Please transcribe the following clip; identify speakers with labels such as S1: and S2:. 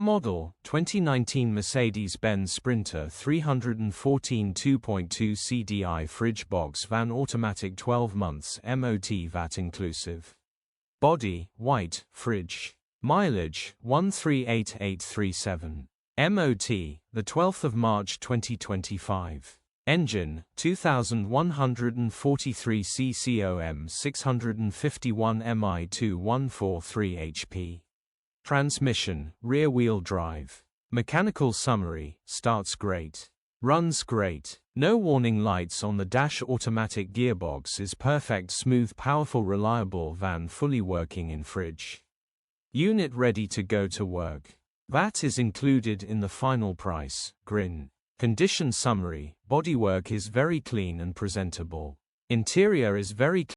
S1: Model, 2019 Mercedes-Benz Sprinter 314 2.2 CDI fridge box van automatic 12 months MOT VAT inclusive. Body, white, fridge. Mileage, 138837. MOT, the 12th of March 2025. Engine, 2143 CCOM 651 Mi 2143 HP. Transmission, rear-wheel drive. Mechanical summary, starts great. Runs great. No warning lights on the dash. Automatic gearbox is perfect, smooth, powerful, reliable van fully working in fridge. Unit ready to go to work. VAT is included in the final price. Grin. Condition summary, bodywork is very clean and presentable. Interior is very clean.